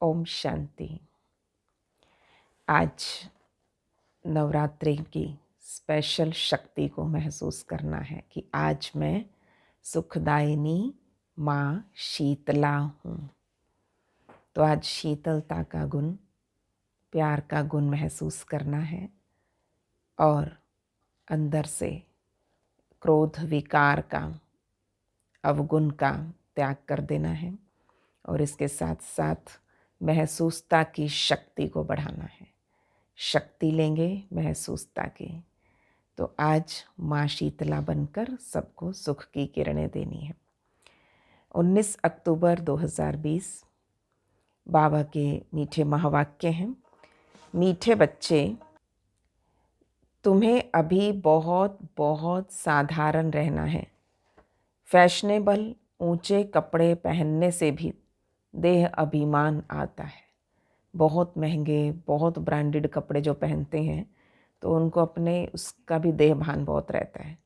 ओम शांति। आज नवरात्रि की स्पेशल शक्ति को महसूस करना है कि आज मैं सुखदायिनी माँ शीतला हूँ। तो आज शीतलता का गुण, प्यार का गुण महसूस करना है और अंदर से क्रोध विकार का, अवगुण का त्याग कर देना है और इसके साथ साथ महसूसता की शक्ति को बढ़ाना है। शक्ति लेंगे महसूसता की। तो आज माँ शीतला बनकर सबको सुख की किरणें देनी है। 19 अक्टूबर 2020 बाबा के मीठे महावाक्य हैं। मीठे बच्चे, तुम्हें अभी बहुत बहुत साधारण रहना है। फैशनेबल ऊंचे कपड़े पहनने से भी देह अभिमान आता है। बहुत महंगे, बहुत ब्रांडेड कपड़े जो पहनते हैं तो उनको अपने उसका भी देह भान बहुत रहता है।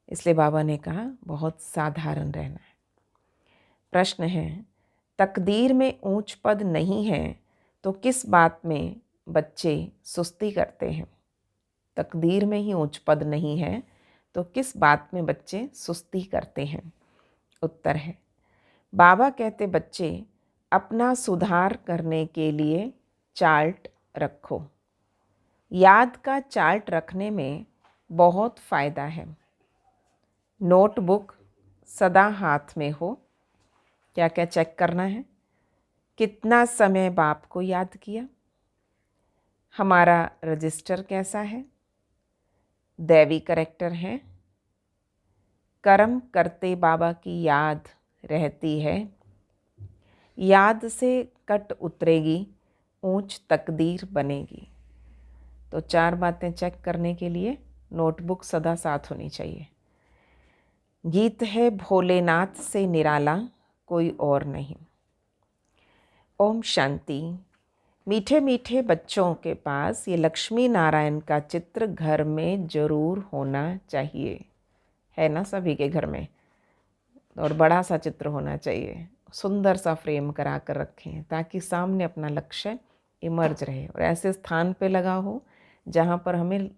इसलिए बाबा ने कहा बहुत साधारण रहना है। प्रश्न है, तकदीर में ऊंच पद नहीं है तो किस बात में बच्चे सुस्ती करते हैं? तकदीर में ही ऊंच पद नहीं है तो किस बात में बच्चे सुस्ती करते हैं? उत्तर है, बाबा कहते बच्चे अपना सुधार करने के लिए चार्ट रखो। याद का चार्ट रखने में बहुत फ़ायदा है। नोटबुक सदा हाथ में हो। क्या क्या चेक करना है? कितना समय बाप को याद किया? हमारा रजिस्टर कैसा है? दैवी करैक्टर है? कर्म करते बाबा की याद रहती है। याद से कट उतरेगी, ऊंच तकदीर बनेगी। तो 4 बातें चेक करने के लिए नोटबुक सदा साथ होनी चाहिए। गीत है भोलेनाथ से निराला कोई और नहीं। ओम शांति। मीठे मीठे बच्चों के पास ये लक्ष्मी नारायण का चित्र घर में ज़रूर होना चाहिए। है ना सभी के घर में? और बड़ा सा चित्र होना चाहिए। सुंदर सा फ्रेम करा कर रखें ताकि सामने अपना लक्ष्य इमर्ज रहे और ऐसे स्थान पे लगा हो जहाँ पर हमें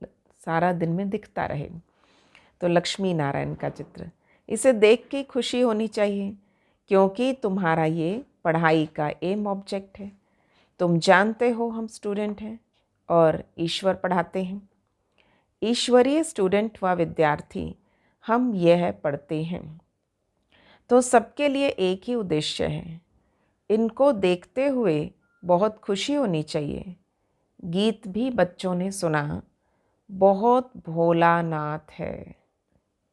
सारा दिन में दिखता रहे। तो लक्ष्मी नारायण का चित्र, इसे देख के खुशी होनी चाहिए क्योंकि तुम्हारा ये पढ़ाई का एम ऑब्जेक्ट है। तुम जानते हो हम स्टूडेंट हैं और ईश्वर पढ़ाते हैं। ईश्वरीय स्टूडेंट व विद्यार्थी हम यह पढ़ते हैं। तो सबके लिए एक ही उद्देश्य है। इनको देखते हुए बहुत खुशी होनी चाहिए। गीत भी बच्चों ने सुना, बहुत भोलानाथ है।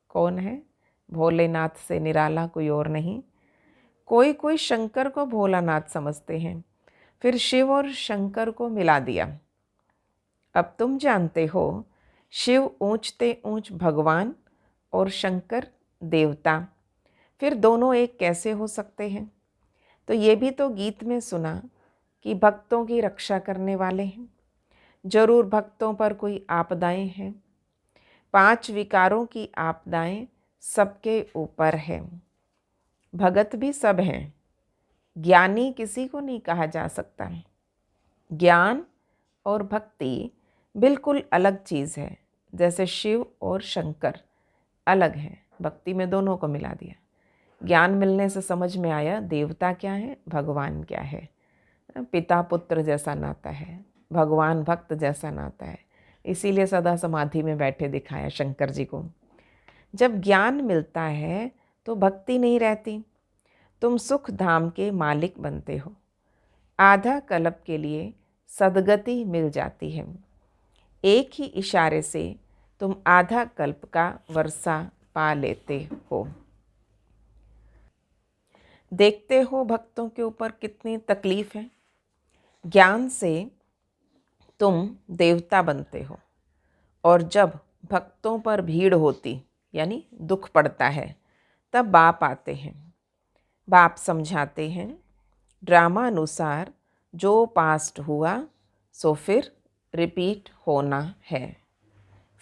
कौन है? भोलेनाथ से निराला कोई और नहीं। कोई कोई शंकर को भोलानाथ समझते हैं, फिर शिव और शंकर को मिला दिया। अब तुम जानते हो, शिव ऊंचते ऊंच भगवान और शंकर देवता, फिर दोनों एक कैसे हो सकते हैं? तो ये भी तो गीत में सुना कि भक्तों की रक्षा करने वाले हैं। जरूर भक्तों पर कोई आपदाएं हैं। 5 विकारों की आपदाएं सबके ऊपर है। भगत भी सब हैं, ज्ञानी किसी को नहीं कहा जा सकता। ज्ञान और भक्ति बिल्कुल अलग चीज़ है। जैसे शिव और शंकर अलग हैं, भक्ति में दोनों को मिला दिया। ज्ञान मिलने से समझ में आया देवता क्या है, भगवान क्या है। पिता पुत्र जैसा नाता है, भगवान भक्त जैसा नाता है। इसीलिए सदा समाधि में बैठे दिखाया शंकर जी को। जब ज्ञान मिलता है तो भक्ति नहीं रहती। तुम सुख धाम के मालिक बनते हो। आधा कल्प के लिए सद्गति मिल जाती है। एक ही इशारे से तुम आधा कल्प का वर्षा पा लेते हो। देखते हो भक्तों के ऊपर कितनी तकलीफ है। ज्ञान से तुम देवता बनते हो और जब भक्तों पर भीड़ होती यानी दुख पड़ता है तब बाप आते हैं। बाप समझाते हैं, ड्रामा अनुसार जो पास्ट हुआ सो फिर रिपीट होना है।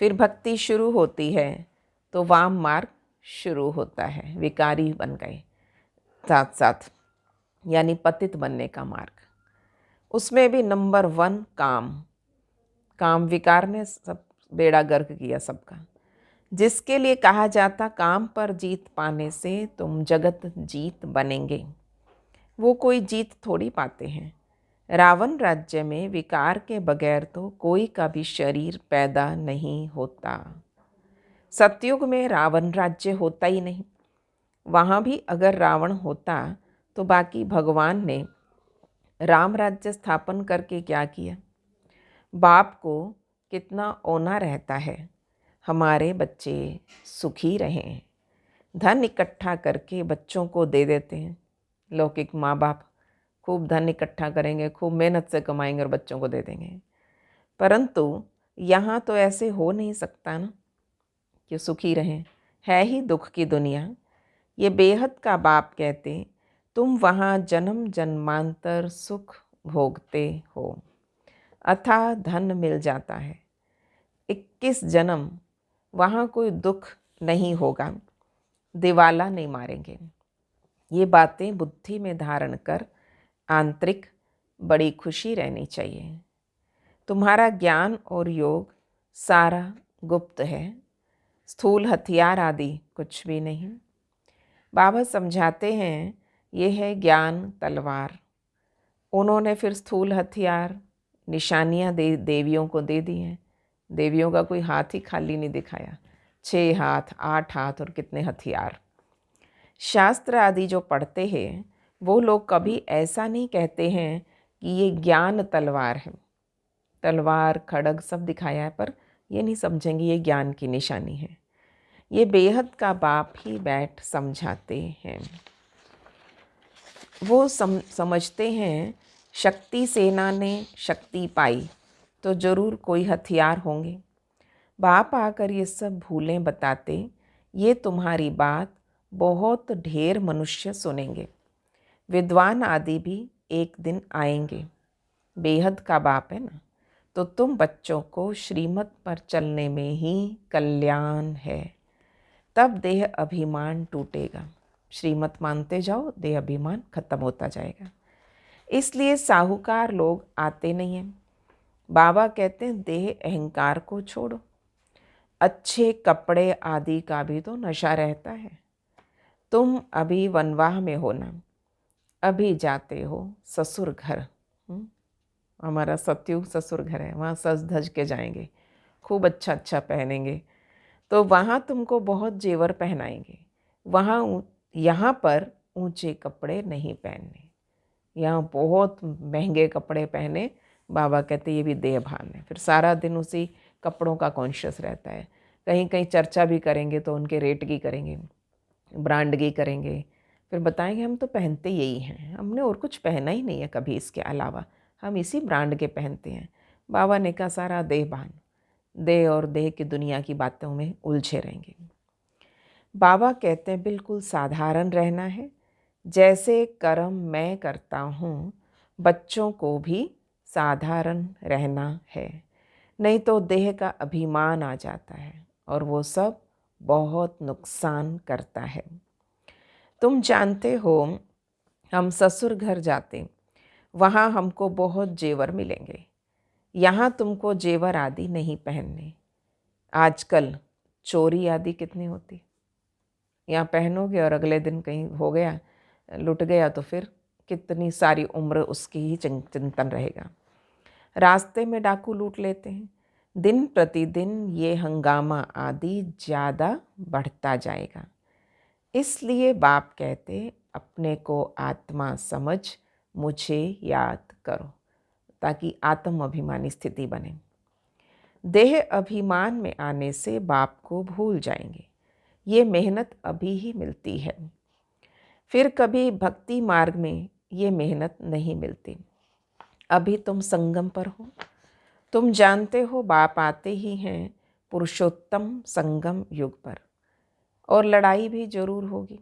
फिर भक्ति शुरू होती है तो वाम मार्ग शुरू होता है। विकारी बन गए साथ साथ, यानी पतित बनने का मार्ग। उसमें भी नंबर 1 काम। काम विकार ने सब बेड़ा गर्क किया सबका। जिसके लिए कहा जाता काम पर जीत पाने से तुम जगत जीत बनेंगे, वो कोई जीत थोड़ी पाते हैं। रावण राज्य में विकार के बगैर तो कोई का भी शरीर पैदा नहीं होता। सतयुग में रावण राज्य होता ही नहीं। वहाँ भी अगर रावण होता तो बाकी भगवान ने राम राज्य स्थापन करके क्या किया। बाप को कितना औना रहता है हमारे बच्चे सुखी रहें। धन इकट्ठा करके बच्चों को दे देते हैं। लौकिक माँ बाप खूब धन इकट्ठा करेंगे, खूब मेहनत से कमाएंगे और बच्चों को दे देंगे। परंतु यहाँ तो ऐसे हो नहीं सकता ना कि सुखी रहें। है ही दुख की दुनिया। ये बेहद का बाप कहते तुम वहाँ जन्म जन्मांतर सुख भोगते हो, अथाह धन मिल जाता है। 21 जन्म वहाँ कोई दुख नहीं होगा, दिवाला नहीं मारेंगे। ये बातें बुद्धि में धारण कर आंतरिक बड़ी खुशी रहनी चाहिए। तुम्हारा ज्ञान और योग सारा गुप्त है, स्थूल हथियार आदि कुछ भी नहीं। बाबा समझाते हैं ये है ज्ञान तलवार। उन्होंने फिर स्थूल हथियार निशानियाँ देवियों को दे दी हैं। देवियों का कोई हाथ ही खाली नहीं दिखाया, 6 हाथ 8 हाथ और कितने हथियार। शास्त्र आदि जो पढ़ते हैं वो लोग कभी ऐसा नहीं कहते हैं कि ये ज्ञान तलवार है। तलवार खड़ग सब दिखाया है, पर ये नहीं समझेंगे ये ज्ञान की निशानी है। ये बेहद का बाप ही बैठ समझाते हैं। वो समझते हैं शक्ति सेना ने शक्ति पाई तो ज़रूर कोई हथियार होंगे। बाप आकर ये सब भूलें बताते, ये तुम्हारी बात बहुत ढेर मनुष्य सुनेंगे। विद्वान आदि भी एक दिन आएंगे। बेहद का बाप है ना, तो तुम बच्चों को श्रीमत पर चलने में ही कल्याण है। तब देह अभिमान टूटेगा। श्रीमत मानते जाओ, देह अभिमान खत्म होता जाएगा। इसलिए साहूकार लोग आते नहीं हैं। बाबा कहते हैं देह अहंकार को छोड़ो। अच्छे कपड़े आदि का भी तो नशा रहता है। तुम अभी वनवाह में हो ना, अभी जाते हो ससुर घर। हमारा सतयुग ससुर घर है, वहाँ सज धज के जाएंगे, खूब अच्छा अच्छा पहनेंगे। तो वहाँ तुमको बहुत जेवर पहनाएंगे। वहाँ यहाँ पर ऊंचे कपड़े नहीं पहनने, यहाँ बहुत महंगे कपड़े पहने। बाबा कहते ये भी देह भान है। फिर सारा दिन उसी कपड़ों का कॉन्शियस रहता है। कहीं कहीं चर्चा भी करेंगे तो उनके रेट की करेंगे, ब्रांड की करेंगे। फिर बताएंगे हम तो पहनते यही हैं, हमने और कुछ पहना ही नहीं है कभी इसके अलावा, हम इसी ब्रांड के पहनते हैं। बाबा ने कहा सारा देह भान, देह और देह की दुनिया की बातों में उलझे रहेंगे। बाबा कहते हैं बिल्कुल साधारण रहना है। जैसे कर्म मैं करता हूँ, बच्चों को भी साधारण रहना है, नहीं तो देह का अभिमान आ जाता है और वो सब बहुत नुकसान करता है। तुम जानते हो हम ससुर घर जाते, वहाँ हमको बहुत जेवर मिलेंगे। यहाँ तुमको जेवर आदि नहीं पहनने। आजकल चोरी आदि कितनी होती, यहाँ पहनोगे और अगले दिन कहीं हो गया, लुट गया, तो फिर कितनी सारी उम्र उसकी ही चिंतन रहेगा। रास्ते में डाकू लूट लेते हैं। दिन प्रतिदिन ये हंगामा आदि ज़्यादा बढ़ता जाएगा। इसलिए बाप कहते अपने को आत्मा समझ मुझे याद करो, ताकि आत्म अभिमानी स्थिति बने। देह अभिमान में आने से बाप को भूल जाएंगे। ये मेहनत अभी ही मिलती है, फिर कभी भक्ति मार्ग में ये मेहनत नहीं मिलती। अभी तुम संगम पर हो। तुम जानते हो बाप आते ही हैं पुरुषोत्तम संगम युग पर, और लड़ाई भी जरूर होगी।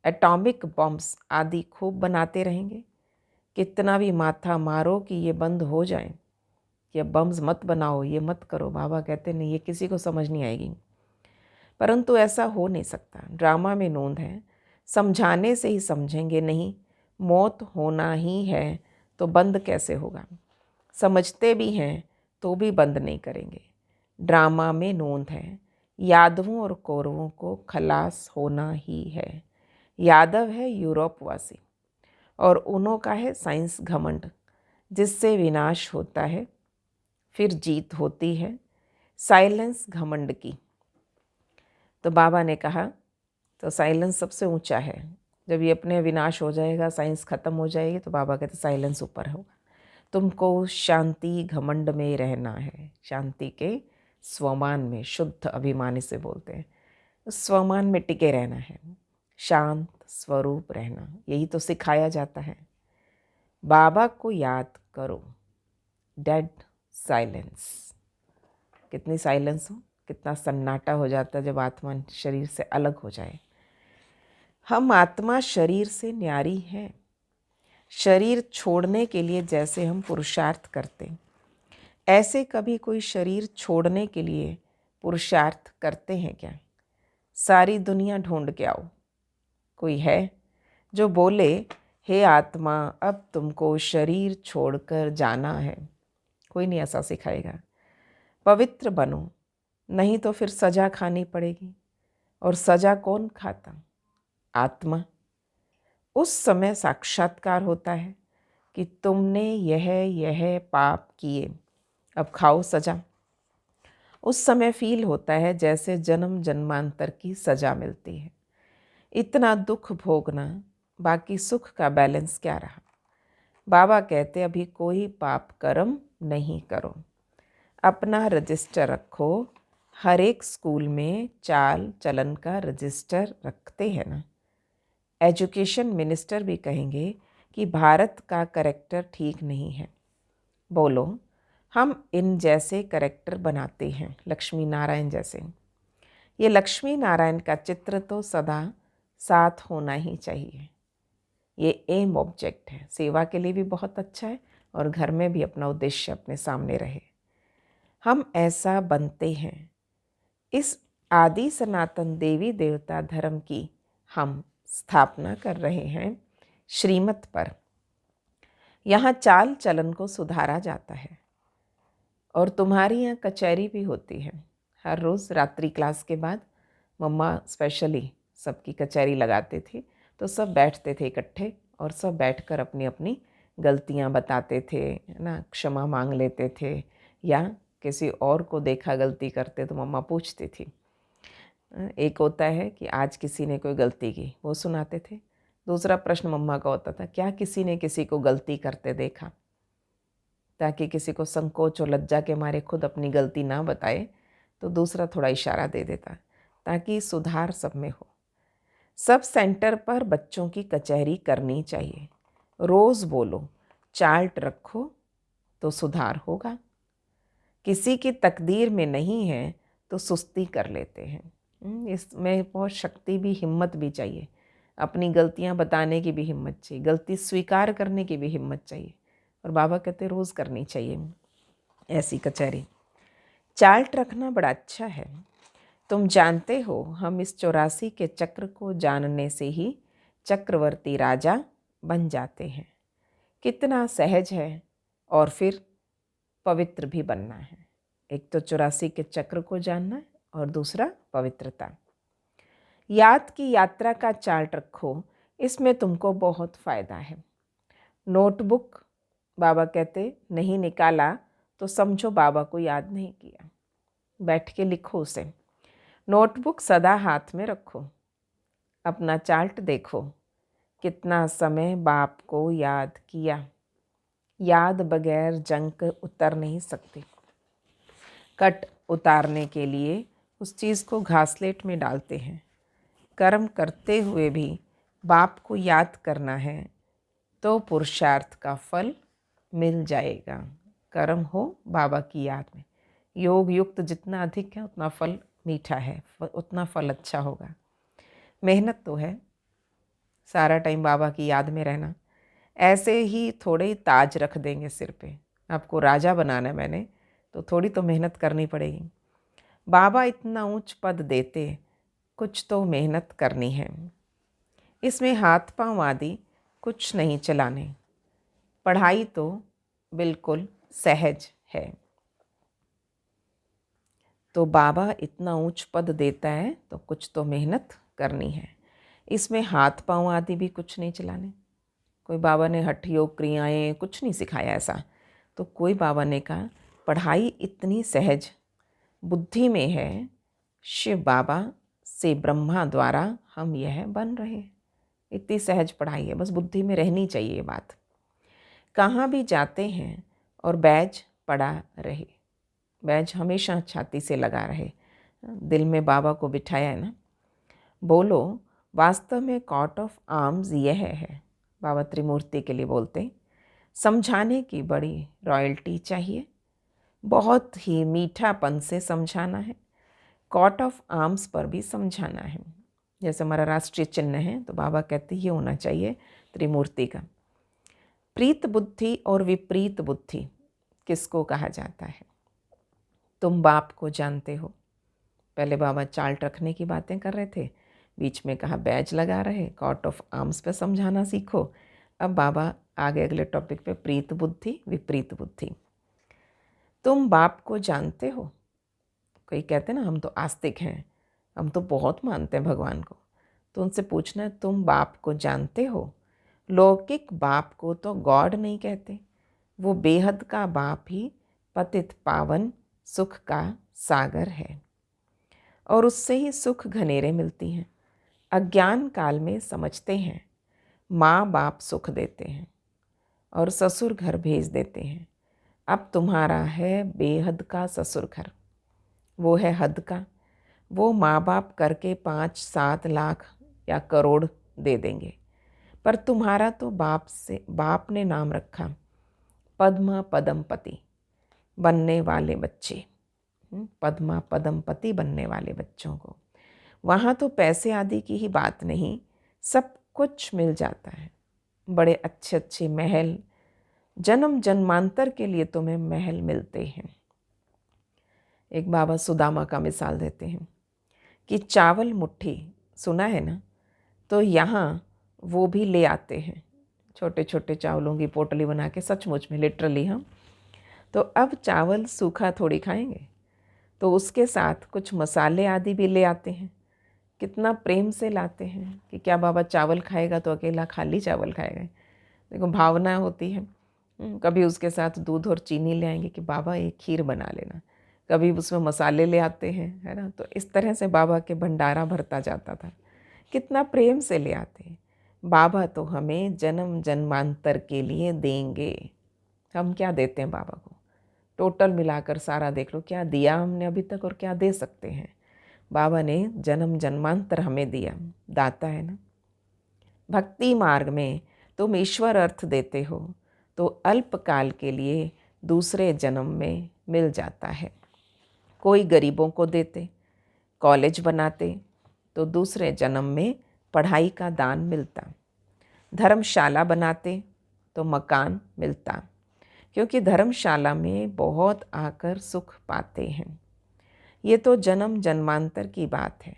एटॉमिक बॉम्ब्स आदि खूब बनाते रहेंगे। कितना भी माथा मारो कि ये बंद हो जाए, कि बम्स मत बनाओ, ये मत करो। बाबा कहते नहीं, ये किसी को समझ नहीं आएगी। परंतु ऐसा हो नहीं सकता। ड्रामा में नोंद है, समझाने से ही समझेंगे नहीं, मौत होना ही है तो बंद कैसे होगा। समझते भी हैं तो भी बंद नहीं करेंगे। ड्रामा में नोंद है, यादवों और कौरवों को खलास होना ही है। यादव है यूरोपवासी और उन्हों का है साइंस घमंड, जिससे विनाश होता है फिर जीत होती है साइलेंस घमंड की। तो बाबा ने कहा तो साइलेंस सबसे ऊंचा है। जब ये अपने विनाश हो जाएगा, साइंस खत्म हो जाएगी, तो बाबा कहते साइलेंस ऊपर होगा। तुमको शांति घमंड में रहना है, शांति के स्वमान में, शुद्ध अभिमानी से बोलते हैं, उस स्वमान में टिके रहना है, शांत स्वरूप रहना, यही तो सिखाया जाता है। बाबा को याद करो, डेड साइलेंस। कितनी साइलेंस हो, कितना सन्नाटा हो जाता है जब आत्मा शरीर से अलग हो जाए। हम आत्मा शरीर से न्यारी हैं। शरीर छोड़ने के लिए जैसे हम पुरुषार्थ करते, ऐसे कभी कोई शरीर छोड़ने के लिए पुरुषार्थ करते हैं क्या? सारी दुनिया ढूंढ के आओ, कोई है जो बोले हे आत्मा अब तुमको शरीर छोड़कर जाना है? कोई नहीं ऐसा सिखाएगा। पवित्र बनो, नहीं तो फिर सजा खानी पड़ेगी। और सजा कौन खाता? आत्मा। उस समय साक्षात्कार होता है कि तुमने यह पाप किए, अब खाओ सजा। उस समय फील होता है जैसे जन्म जन्मांतर की सजा मिलती है। इतना दुख भोगना, बाकी सुख का बैलेंस क्या रहा? बाबा कहते अभी कोई पाप कर्म नहीं करो, अपना रजिस्टर रखो। हर एक स्कूल में चाल चलन का रजिस्टर रखते हैं ना। एजुकेशन मिनिस्टर भी कहेंगे कि भारत का करेक्टर ठीक नहीं है। बोलो, हम इन जैसे करेक्टर बनाते हैं, लक्ष्मी नारायण जैसे। ये लक्ष्मी नारायण का चित्र तो सदा साथ होना ही चाहिए। ये एम ऑब्जेक्ट है, सेवा के लिए भी बहुत अच्छा है और घर में भी अपना उद्देश्य अपने सामने रहे। हम ऐसा बनते हैं। इस आदि सनातन देवी देवता धर्म की हम स्थापना कर रहे हैं श्रीमत पर। यहाँ चाल चलन को सुधारा जाता है और तुम्हारी यहाँ कचहरी भी होती है। हर रोज़ रात्रि क्लास के बाद मम्मा स्पेशली सबकी कचहरी लगाते थे, तो सब बैठते थे इकट्ठे और सब बैठकर अपनी अपनी गलतियाँ बताते थे, है ना, क्षमा मांग लेते थे। या किसी और को देखा गलती करते तो मम्मा पूछती थी। एक होता है कि आज किसी ने कोई गलती की, वो सुनाते थे। दूसरा प्रश्न मम्मा का होता था, क्या किसी ने किसी को गलती करते देखा? ताकि किसी को संकोच और लज्जा के मारे खुद अपनी गलती ना बताए, तो दूसरा थोड़ा इशारा दे देता, ताकि सुधार सब में हो। सब सेंटर पर बच्चों की कचहरी करनी चाहिए। रोज़ बोलो, चार्ट रखो तो सुधार होगा। किसी की तकदीर में नहीं है तो सुस्ती कर लेते हैं। इसमें बहुत शक्ति भी, हिम्मत भी चाहिए। अपनी गलतियां बताने की भी हिम्मत चाहिए, गलती स्वीकार करने की भी हिम्मत चाहिए। और बाबा कहते रोज़ करनी चाहिए ऐसी कचहरी। चार्ट रखना बड़ा अच्छा है। तुम जानते हो हम इस 84 के चक्र को जानने से ही चक्रवर्ती राजा बन जाते हैं। कितना सहज है। और फिर पवित्र भी बनना है। एक तो 84 के चक्र को जानना है और दूसरा पवित्रता। याद की यात्रा का चार्ट रखो, इसमें तुमको बहुत फ़ायदा है। नोटबुक बाबा कहते नहीं निकाला तो समझो बाबा को याद नहीं किया। बैठ के लिखो उसे। नोटबुक सदा हाथ में रखो। अपना चार्ट देखो, कितना समय बाप को याद किया। याद बगैर जंक उतर नहीं सकती। कट उतारने के लिए उस चीज़ को घासलेट में डालते हैं। कर्म करते हुए भी बाप को याद करना है तो पुरुषार्थ का फल मिल जाएगा। कर्म हो बाबा की याद में। योग युक्त जितना अधिक है उतना फल मीठा है, उतना फल अच्छा होगा। मेहनत तो है, सारा टाइम बाबा की याद में रहना। ऐसे ही थोड़े ही ताज रख देंगे सिर पे, आपको राजा बनाना है मैंने, तो थोड़ी तो मेहनत करनी पड़ेगी। बाबा इतना ऊंच पद देते, कुछ तो मेहनत करनी है। इसमें हाथ पांव आदि कुछ नहीं चलाने। पढ़ाई तो बिल्कुल सहज है। तो बाबा इतना ऊंच पद देता है तो कुछ तो मेहनत करनी है। इसमें हाथ पांव आदि भी कुछ नहीं चलाने। कोई बाबा ने हठ योग क्रियाएं कुछ नहीं सिखाया ऐसा। तो कोई बाबा ने कहा पढ़ाई इतनी सहज बुद्धि में है, शिव बाबा से ब्रह्मा द्वारा हम यह बन रहे हैं। इतनी सहज पढ़ाई है, बस बुद्धि में रहनी चाहिए ये बात। कहाँ भी जाते हैं और बैज पड़ा रहे, बैज हमेशा छाती से लगा रहे, दिल में बाबा को बिठाया है ना। बोलो वास्तव में कॉट ऑफ आर्म्स यह है, बाबा त्रिमूर्ति के लिए बोलते, समझाने की बड़ी रॉयल्टी चाहिए, बहुत ही मीठापन से समझाना है। कॉट ऑफ आर्म्स पर भी समझाना है। जैसे हमारा राष्ट्रीय चिन्ह है तो बाबा कहते ये होना चाहिए त्रिमूर्ति का। प्रीत बुद्धि और विपरीत बुद्धि किसको कहा जाता है? तुम बाप को जानते हो। पहले बाबा चार्ट रखने की बातें कर रहे थे, बीच में कहा बैज लगा रहे, कॉट ऑफ आर्म्स पे समझाना सीखो। अब बाबा आगे अगले टॉपिक पे प्रीत बुद्धि विपरीत बुद्धि। तुम बाप को जानते हो। कोई कहते ना हम तो आस्तिक हैं, हम तो बहुत मानते हैं भगवान को। तो उनसे पूछना है तुम बाप को जानते हो। लौकिक बाप को तो गॉड नहीं कहते, वो बेहद का बाप ही पतित पावन सुख का सागर है और उससे ही सुख घनेरे मिलती हैं। अज्ञान काल में समझते हैं माँ बाप सुख देते हैं और ससुर घर भेज देते हैं। अब तुम्हारा है बेहद का ससुर घर, वो है हद का। वो माँ बाप करके 5-7 लाख या करोड़ दे देंगे, पर तुम्हारा तो बाप ने नाम रखा पद्मा पदमपति बनने वाले बच्चे, पद्मा पदमपति बनने वाले बच्चों को। वहाँ तो पैसे आदि की ही बात नहीं, सब कुछ मिल जाता है। बड़े अच्छे अच्छे महल, जन्म जन्मांतर के लिए तुम्हें महल मिलते हैं। एक बाबा सुदामा का मिसाल देते हैं कि चावल मुट्ठी सुना है ना, तो यहाँ वो भी ले आते हैं छोटे छोटे चावलों की पोटली बना के, सचमुच में लिटरली हम। तो अब चावल सूखा थोड़ी खाएंगे, तो उसके साथ कुछ मसाले आदि भी ले आते हैं। कितना प्रेम से लाते हैं कि क्या बाबा चावल खाएगा तो अकेला खाली चावल खाएगा। देखो भावना होती है। कभी उसके साथ दूध और चीनी ले आएंगे कि बाबा एक खीर बना लेना, कभी उसमें मसाले ले आते हैं, है ना। तो इस तरह से बाबा के भंडारा भरता जाता था। कितना प्रेम से ले आते हैं। बाबा तो हमें जन्म जन्मांतर के लिए देंगे। हम क्या देते हैं बाबा को? टोटल मिलाकर सारा देख लो, क्या दिया हमने अभी तक और क्या दे सकते हैं। बाबा ने जन्म जन्मांतर हमें दिया, दाता है ना। भक्ति मार्ग में तुम ईश्वर अर्थ देते हो तो अल्पकाल के लिए दूसरे जन्म में मिल जाता है। कोई गरीबों को देते, कॉलेज बनाते तो दूसरे जन्म में पढ़ाई का दान मिलता। धर्मशाला बनाते तो मकान मिलता, क्योंकि धर्मशाला में बहुत आकर सुख पाते हैं। ये तो जन्म जन्मांतर की बात है।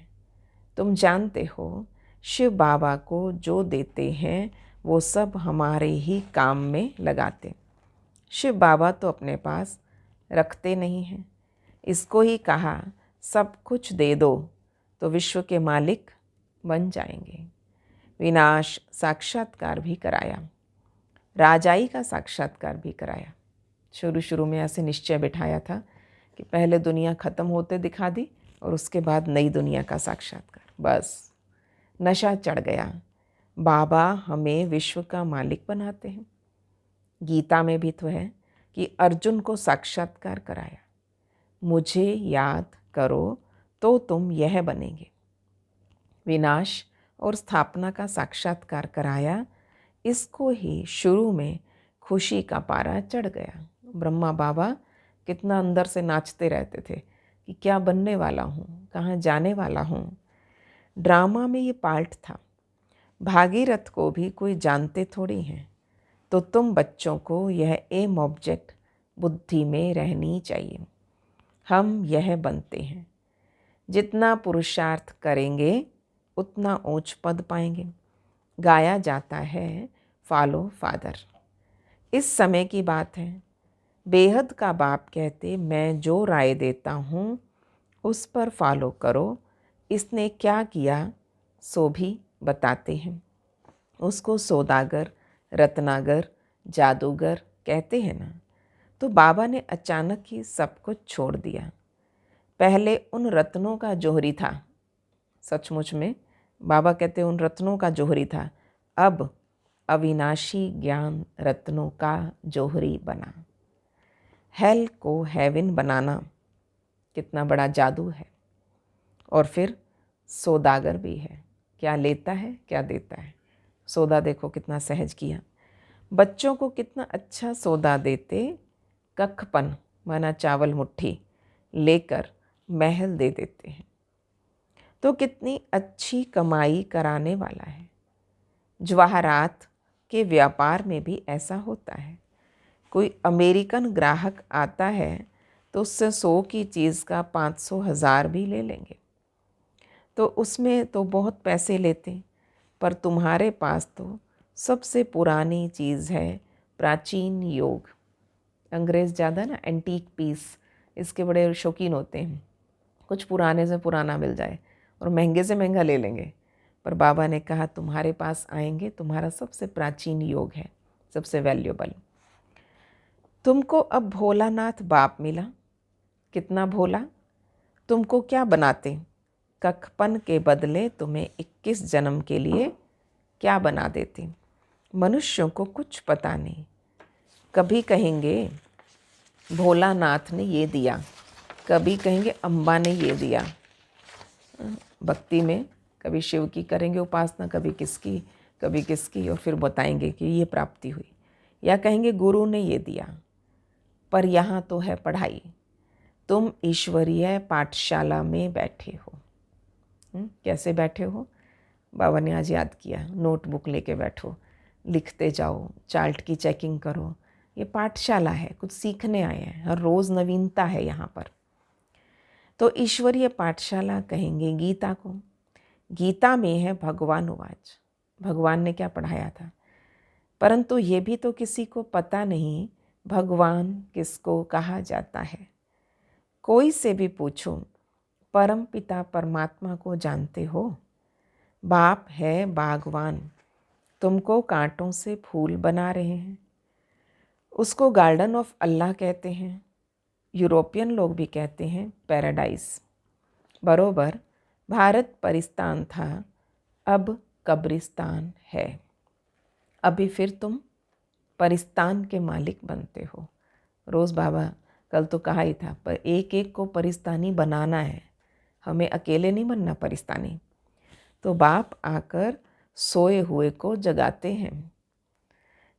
तुम जानते हो शिव बाबा को जो देते हैं वो सब हमारे ही काम में लगाते। शिव बाबा तो अपने पास रखते नहीं हैं। इसको ही कहा सब कुछ दे दो तो विश्व के मालिक बन जाएंगे। विनाश साक्षात्कार भी कराया, राजाई का साक्षात्कार भी कराया। शुरू शुरू में ऐसे निश्चय बिठाया था कि पहले दुनिया ख़त्म होते दिखा दी और उसके बाद नई दुनिया का साक्षात्कार। बस नशा चढ़ गया। बाबा हमें विश्व का मालिक बनाते हैं। गीता में भी तो है कि अर्जुन को साक्षात्कार कराया, मुझे याद करो तो तुम यह बनेंगे। विनाश और स्थापना का साक्षात्कार कराया। इसको ही शुरू में खुशी का पारा चढ़ गया। ब्रह्मा बाबा कितना अंदर से नाचते रहते थे कि क्या बनने वाला हूँ, कहाँ जाने वाला हूँ। ड्रामा में ये पार्ट था। भागीरथ को भी कोई जानते थोड़ी हैं। तो तुम बच्चों को यह एम ऑब्जेक्ट बुद्धि में रहनी चाहिए। हम यह बनते हैं, जितना पुरुषार्थ करेंगे उतना ऊंच पद पाएंगे। गाया जाता है फॉलो फादर। इस समय की बात है। बेहद का बाप कहते, मैं जो राय देता हूँ उस पर फॉलो करो। इसने क्या किया सो भी बताते हैं। उसको सौदागर, रत्नागर, जादूगर कहते हैं ना। तो बाबा ने अचानक ही सब कुछ छोड़ दिया। पहले उन रत्नों का जोहरी था। सचमुच में बाबा कहते उन रत्नों का जोहरी था, अब अविनाशी ज्ञान रत्नों का जोहरी बना। हेल को हेवन बनाना कितना बड़ा जादू है। और फिर सौदागर भी है, क्या लेता है क्या देता है। सौदा देखो कितना सहज किया। बच्चों को कितना अच्छा सौदा देते, कखपन माना चावल मुट्ठी लेकर महल दे देते हैं। तो कितनी अच्छी कमाई कराने वाला है। जवाहरात के व्यापार में भी ऐसा होता है। कोई अमेरिकन ग्राहक आता है तो उससे 100 की चीज़ का 500 1000 भी ले लेंगे। तो उसमें तो बहुत पैसे लेते, पर तुम्हारे पास तो सबसे पुरानी चीज़ है, प्राचीन योग। अंग्रेज़ ज़्यादा ना एंटीक पीस इसके बड़े शौकीन होते हैं। कुछ पुराने से पुराना मिल जाए और महंगे से महंगा ले लेंगे। पर बाबा ने कहा तुम्हारे पास आएंगे, तुम्हारा सबसे प्राचीन योग है, सबसे वैल्यूएबल। तुमको अब भोलानाथ बाप मिला। कितना भोला। तुमको क्या बनाते, कखपन के बदले तुम्हें 21 जन्म के लिए क्या बना देते। मनुष्यों को कुछ पता नहीं। कभी कहेंगे भोलानाथ ने ये दिया, कभी कहेंगे अम्बा ने ये दिया। भक्ति में कभी शिव की करेंगे उपासना, कभी किसकी और फिर बताएंगे कि ये प्राप्ति हुई, या कहेंगे गुरु ने ये दिया। पर यहाँ तो है पढ़ाई। तुम ईश्वरीय पाठशाला में बैठे हो। कैसे बैठे हो? बाबा ने आज याद किया। नोटबुक लेके बैठो, लिखते जाओ, चार्ट की चेकिंग करो। ये पाठशाला है, कुछ सीखने आए हैं, हर रोज़ नवीनता है यहाँ पर। तो ईश्वरीय पाठशाला कहेंगे गीता को। गीता में है भगवान उवाच, भगवान ने क्या पढ़ाया था। परंतु ये भी तो किसी को पता नहीं भगवान किसको कहा जाता है। कोई से भी पूछो, परम पिता परमात्मा को जानते हो? बाप है बागवान, तुमको कांटों से फूल बना रहे हैं। उसको गार्डन ऑफ अल्लाह कहते हैं। यूरोपियन लोग भी कहते हैं पैराडाइज। बरोबर भारत परिस्तान था, अब कब्रिस्तान है। अभी फिर तुम परिस्तान के मालिक बनते हो। रोज़ बाबा कल तो कहा ही था, पर एक एक को परिस्तानी बनाना है, हमें अकेले नहीं बनना परिस्तानी। तो बाप आकर सोए हुए को जगाते हैं।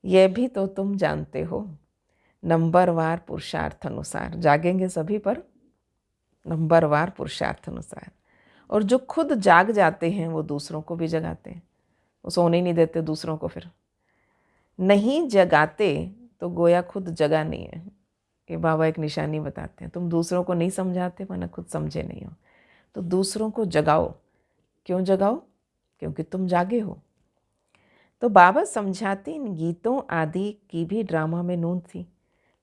यह भी तो तुम जानते हो, नंबरवार पुरुषार्थ अनुसार जागेंगे सभी, पर नंबरवार पुरुषार्थ अनुसार। और जो खुद जाग जाते हैं वो दूसरों को भी जगाते हैं। वो सोने नहीं देते दूसरों को, फिर नहीं जगाते तो गोया खुद जगा नहीं है। ये बाबा एक निशानी बताते हैं, तुम दूसरों को नहीं समझाते माना खुद समझे नहीं हो। तो दूसरों को जगाओ। क्यों जगाओ? क्योंकि तुम जागे हो। तो बाबा समझाते इन गीतों आदि की भी ड्रामा में नूंद थी।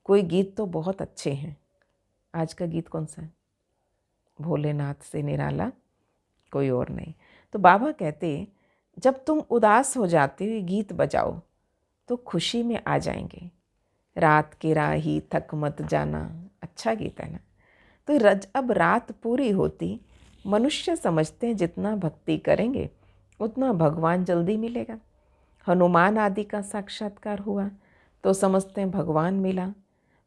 कोई गीत तो बहुत अच्छे हैं। आज का गीत कौन सा है? भोलेनाथ से निराला कोई और नहीं। तो बाबा कहते जब तुम उदास हो जाते हो गीत बजाओ तो खुशी में आ जाएंगे। रात की राही थक मत जाना, अच्छा गीत है ना। तो अब रात पूरी होती, मनुष्य समझते हैं जितना भक्ति करेंगे उतना भगवान जल्दी मिलेगा। हनुमान आदि का साक्षात्कार हुआ तो समझते हैं भगवान मिला।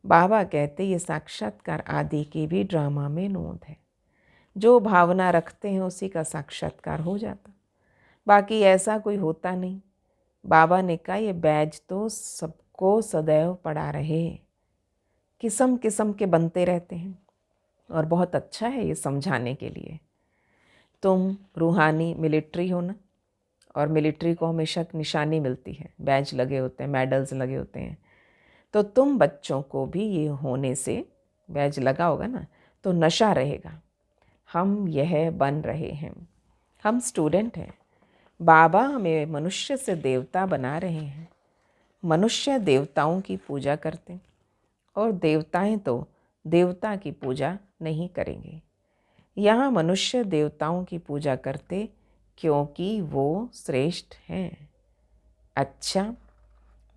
बाबा कहते ये साक्षात्कार आदि की भी ड्रामा में नोंद है। जो भावना रखते हैं उसी का साक्षात्कार हो जाता, बाकी ऐसा कोई होता नहीं। बाबा ने कहा ये बैज तो सबको सदैव पड़ा रहे, किस्म किस्म के बनते रहते हैं। और बहुत अच्छा है ये समझाने के लिए। तुम रूहानी मिलिट्री हो ना, और मिलिट्री को हमेशा निशानी मिलती है, बैज लगे होते हैं, मेडल्स लगे होते हैं। तो तुम बच्चों को भी ये होने से बैज लगा होगा ना, तो नशा रहेगा। हम यह बन रहे हैं, हम स्टूडेंट हैं। बाबा हमें मनुष्य से देवता बना रहे हैं। मनुष्य देवताओं की पूजा करते और देवताएं तो देवता की पूजा नहीं करेंगे। यहाँ मनुष्य देवताओं की पूजा करते क्योंकि वो श्रेष्ठ हैं। अच्छा,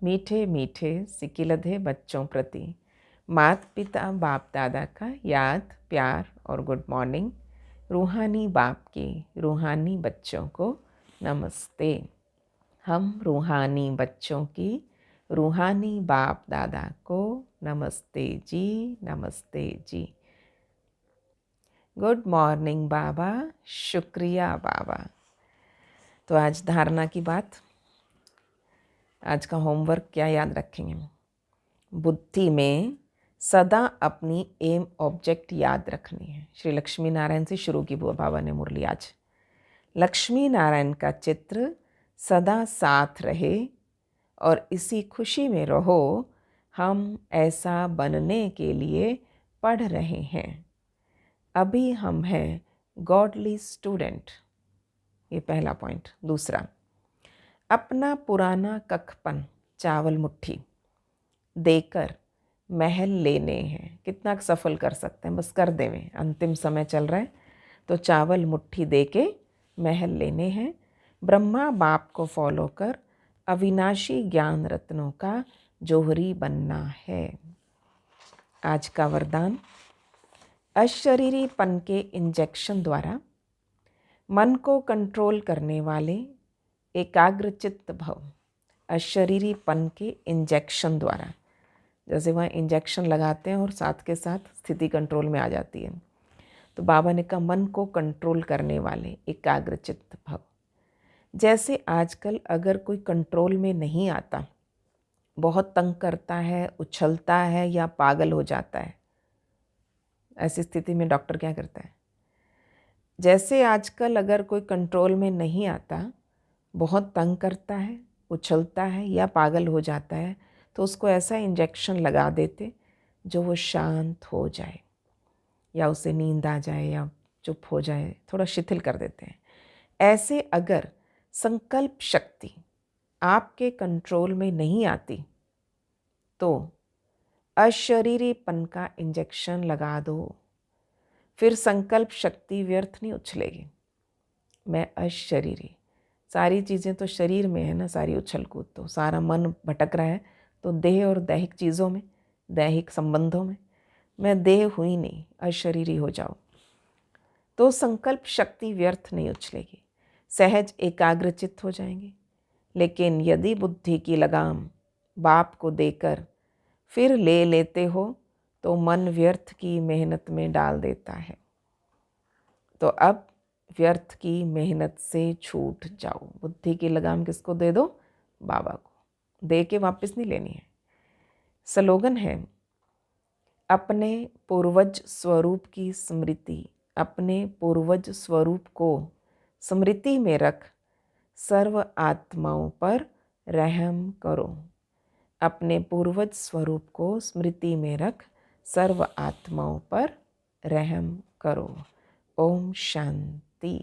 मीठे मीठे सिकिलधे बच्चों प्रति माता पिता बाप दादा का याद प्यार और गुड मॉर्निंग। रूहानी बाप के रूहानी बच्चों को नमस्ते। हम रूहानी बच्चों की रूहानी बाप दादा को नमस्ते जी, नमस्ते जी। गुड मॉर्निंग बाबा, शुक्रिया बाबा। तो आज धारणा की बात, आज का होमवर्क क्या याद रखेंगे? बुद्धि में सदा अपनी एम ऑब्जेक्ट याद रखनी है। श्री लक्ष्मी नारायण से शुरू की बाबा ने मुरली आज। लक्ष्मी नारायण का चित्र सदा साथ रहे और इसी खुशी में रहो। हम ऐसा बनने के लिए पढ़ रहे हैं। अभी हम हैं गॉडली स्टूडेंट। ये पहला पॉइंट। दूसरा, अपना पुराना कखपन चावल मुट्ठी देकर महल लेने हैं। कितना सफल कर सकते हैं, बस कर देवें। अंतिम समय चल रहा है तो चावल मुट्ठी दे के महल लेने हैं। ब्रह्मा बाप को फॉलो कर अविनाशी ज्ञान रत्नों का जोहरी बनना है। आज का वरदान, अशरीरीपन के इंजेक्शन द्वारा मन को कंट्रोल करने वाले एकाग्रचित्त भव। अशरीरीपन के इंजेक्शन द्वारा, जैसे वहाँ इंजेक्शन लगाते हैं और साथ के साथ स्थिति कंट्रोल में आ जाती है। तो बाबा ने कहा मन को कंट्रोल करने वाले एकाग्रचित्त भव। जैसे आजकल अगर कोई कंट्रोल में नहीं आता, बहुत तंग करता है, उछलता है या पागल हो जाता है, ऐसी स्थिति में डॉक्टर क्या करता है? जैसे आजकल अगर कोई कंट्रोल में नहीं आता, बहुत तंग करता है, उछलता है या पागल हो जाता है, तो उसको ऐसा इंजेक्शन लगा देते जो वो शांत हो जाए या उसे नींद आ जाए या चुप हो जाए, थोड़ा शिथिल कर देते हैं। ऐसे अगर संकल्प शक्ति आपके कंट्रोल में नहीं आती तो अशरीरीपन का इंजेक्शन लगा दो। फिर संकल्प शक्ति व्यर्थ नहीं उछलेगी। मैं अशरीरी, सारी चीज़ें तो शरीर में है ना, सारी उछल कूद तो, सारा मन भटक रहा है तो देह और दैहिक चीज़ों में, दैहिक संबंधों में। मैं देह हुई नहीं, अशरीरी हो जाओ तो संकल्प शक्ति व्यर्थ नहीं उछलेगी, सहज एकाग्रचित्त हो जाएंगे। लेकिन यदि बुद्धि की लगाम बाप को देकर फिर ले लेते हो तो मन व्यर्थ की मेहनत में डाल देता है। तो अब व्यर्थ की मेहनत से छूट जाओ। बुद्धि की लगाम किसको दे दो? बाबा को। दे के वापस नहीं लेनी है। स्लोगन है, अपने पूर्वज स्वरूप की स्मृति, अपने पूर्वज स्वरूप को स्मृति में रख सर्व आत्माओं पर रहम करो। अपने पूर्वज स्वरूप को स्मृति में रख सर्व आत्माओं पर रहम करो। ओम शांति।